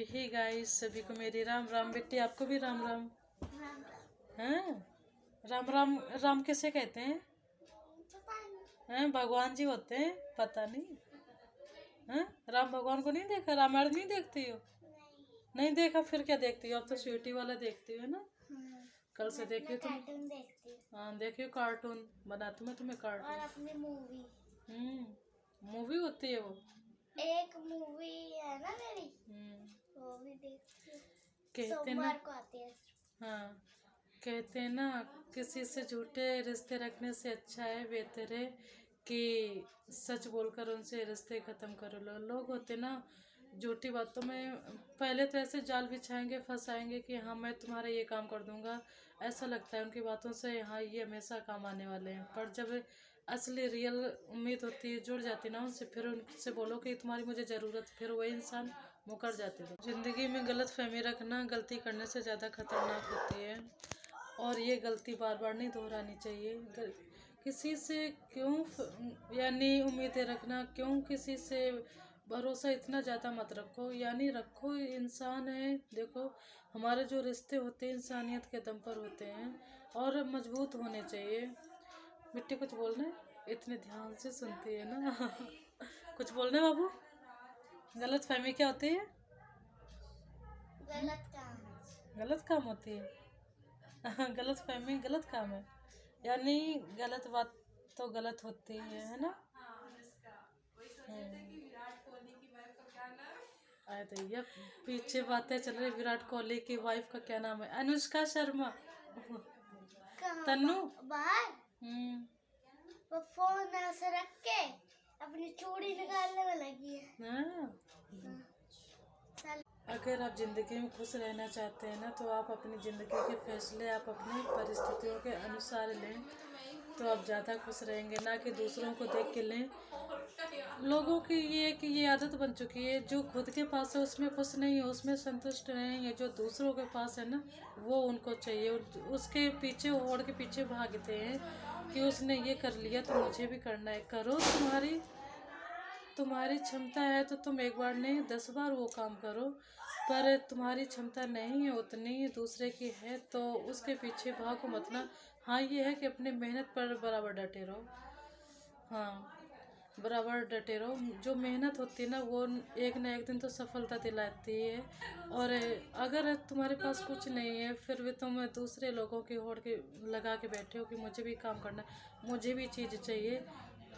Hey guys, सभी को मेरी राम राम। बेटी आपको भी राम राम। हैं? राम राम राम कैसे कहते हैं? हैं, भगवान जी होते हैं? पता नहीं। हैं, राम भगवान को नहीं देखा? रामायण नहीं देखती हो? नहीं देखा, फिर क्या देखती हो? अब तो स्वीटी वाला देखती हो ना? कल से देखी हो तुम? हाँ, देखियो कार्टून बनाती मैं तुम्हें कार्टून। और अपनी मूवी। मूवी होती है वो। एक मूवी है ना मेरी, वो भी देखती हूँ। कहते ना, सोमवार को आती है। हाँ, कहते हैं ना, किसी से झूठे रिश्ते रखने से अच्छा है बेहतर है कि सच बोलकर उनसे रिश्ते खत्म कर लो। लोग होते ना झूठी बातों में पहले तो ऐसे जाल बिछाएंगे, फंसाएंगे कि हाँ मैं तुम्हारा ये काम कर दूंगा। ऐसा लगता है उनकी बातों से हाँ ये हमेशा काम आने वाले हैं, पर जब असली रियल उम्मीद होती है जुड़ जाती ना उनसे, फिर उनसे बोलो कि तुम्हारी मुझे ज़रूरत, फिर वही इंसान मुकर जाते थे। ज़िंदगी में गलत फहमी रखना गलती करने से ज़्यादा खतरनाक होती है, और ये गलती बार बार नहीं दोहरानी चाहिए। किसी से क्यों यानी उम्मीदें रखना, क्यों किसी से भरोसा इतना ज़्यादा मत रखो, यानी रखो, इंसान है। देखो, हमारे जो रिश्ते होते हैं इंसानियत के दम पर होते हैं और मजबूत होने चाहिए। मिट्टी कुछ बोलना है? इतने ध्यान से सुनती है ना। कुछ बोलना है बाबू? गलत फहमी क्या होती है? गलत काम होती है। गलत फहमी गलत काम है, यानी गलत बात तो गलत होती है ना? आए तो ये पीछे बातें चल रही, विराट कोहली की वाइफ का क्या नाम है? अनुष्का शर्मा। तन्नू बाहर हम्म। वो फोन ऐसे रख के अपनी चूड़ी निकालने में लगी है। हाँ। अगर आप ज़िंदगी में खुश रहना चाहते हैं ना, तो आप अपनी ज़िंदगी के फैसले आप अपनी परिस्थितियों के अनुसार लें, तो आप ज़्यादा खुश रहेंगे, ना कि दूसरों को देख के लें। लोगों की ये आदत बन चुकी है, जो खुद के पास है उसमें खुश नहीं है, उसमें संतुष्ट नहीं है, जो दूसरों के पास है ना वो उनको चाहिए, उसके पीछे होड़ के पीछे भागते हैं कि उसने ये कर लिया तो मुझे भी करना है। करो, तुम्हारी क्षमता है तो तुम एक बार नहीं 10 बार वो काम करो, पर तुम्हारी क्षमता नहीं है उतनी दूसरे की है तो उसके पीछे भागो मत ना। हाँ, ये है कि अपनी मेहनत पर बराबर डटे रहो। हाँ, बराबर डटे रहो। जो मेहनत होती है ना वो एक ना एक दिन तो सफलता दिलाती है, और अगर तुम्हारे पास कुछ नहीं है फिर भी तुम दूसरे लोगों की होड़ के लगा के बैठे हो कि मुझे भी काम करना है, मुझे भी चीज़ चाहिए,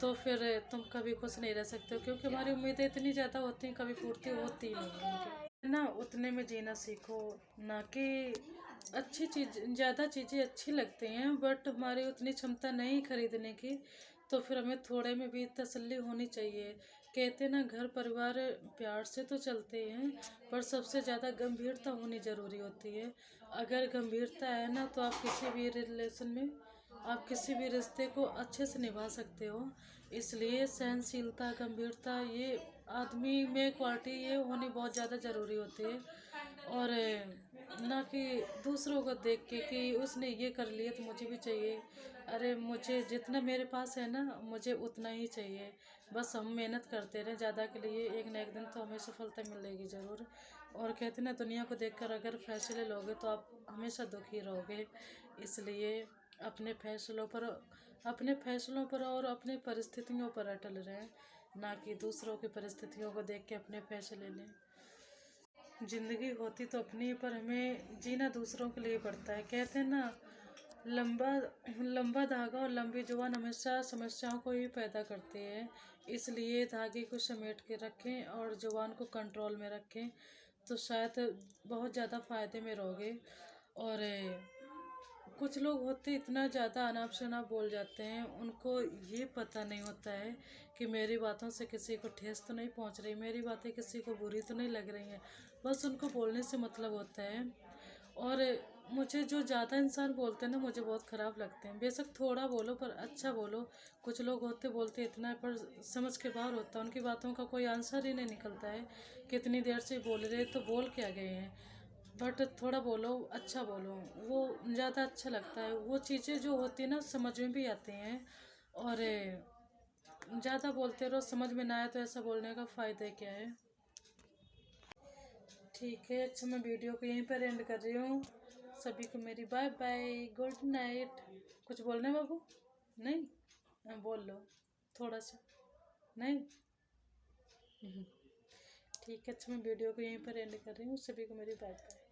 तो फिर तुम कभी खुश नहीं रह सकते हो, क्योंकि हमारी उम्मीदें इतनी ज़्यादा होती हैं, कभी पूर्ति होती ही नहीं है उनकी ना। उतने में जीना सीखो, ना कि अच्छी चीज़, ज़्यादा चीज़ें अच्छी लगती हैं बट हमारी उतनी क्षमता नहीं खरीदने की, तो फिर हमें थोड़े में भी तसल्ली होनी चाहिए। कहते हैं ना, घर परिवार प्यार से तो चलते हैं पर सबसे ज़्यादा गंभीरता होनी ज़रूरी होती है। अगर गंभीरता है ना तो आप किसी भी रिलेशन में, आप किसी भी रिश्ते को अच्छे से निभा सकते हो। इसलिए सहनशीलता, गंभीरता, ये आदमी में क्वालिटी ये होनी बहुत ज़्यादा ज़रूरी होती है, और ना कि दूसरों को देख के कि उसने ये कर लिया तो मुझे भी चाहिए। अरे, मुझे जितना मेरे पास है ना मुझे उतना ही चाहिए। बस हम मेहनत करते रहें ज़्यादा के लिए, एक ना एक दिन तो हमें सफलता मिलेगी ज़रूर। और कहते ना, दुनिया को देखकर अगर फैसले लोगे तो आप हमेशा दुखी रहोगे। इसलिए अपने फैसलों पर और अपनी परिस्थितियों पर अटल रहें, ना कि दूसरों की परिस्थितियों को देख के अपने फैसले लें। जिंदगी होती तो अपनी, पर हमें जीना दूसरों के लिए पड़ता है। कहते हैं ना, लंबा लंबा धागा और लंबी जुबान हमेशा समस्याओं को ही पैदा करती है। इसलिए धागे को समेट के रखें और जुबान को कंट्रोल में रखें, तो शायद बहुत ज़्यादा फ़ायदे में रहोगे। और कुछ लोग होते इतना ज़्यादा अनाप शनाप बोल जाते हैं, उनको ये पता नहीं होता है कि मेरी बातों से किसी को ठेस तो नहीं पहुंच रही, मेरी बातें किसी को बुरी तो नहीं लग रही हैं, बस उनको बोलने से मतलब होता है। और मुझे जो ज़्यादा इंसान बोलते हैं ना मुझे बहुत ख़राब लगते हैं। बेशक थोड़ा बोलो पर अच्छा बोलो। कुछ लोग होते बोलते इतना है पर समझ के बाहर होता है, उनकी बातों का कोई आंसर ही नहीं निकलता है। कितनी देर से बोल रहे तो बोल क्या गए हैं, बट थोड़ा बोलो, अच्छा बोलो, वो ज़्यादा अच्छा लगता है। वो चीज़ें जो होती है ना समझ में भी आती हैं, और ज़्यादा बोलते रहो समझ में ना आए तो ऐसा बोलने का फ़ायदा क्या है। ठीक है, अच्छा मैं वीडियो को यहीं पर एंड कर रही हूँ। सभी को मेरी बाय बाय, गुड नाइट। कुछ बोलना है बाबू? नहीं? हाँ, बोल लो थोड़ा सा। नहीं? ठीक है, अच्छा मैं वीडियो को यहीं पर एंड कर रही हूँ। सभी को मेरी बाय बाय।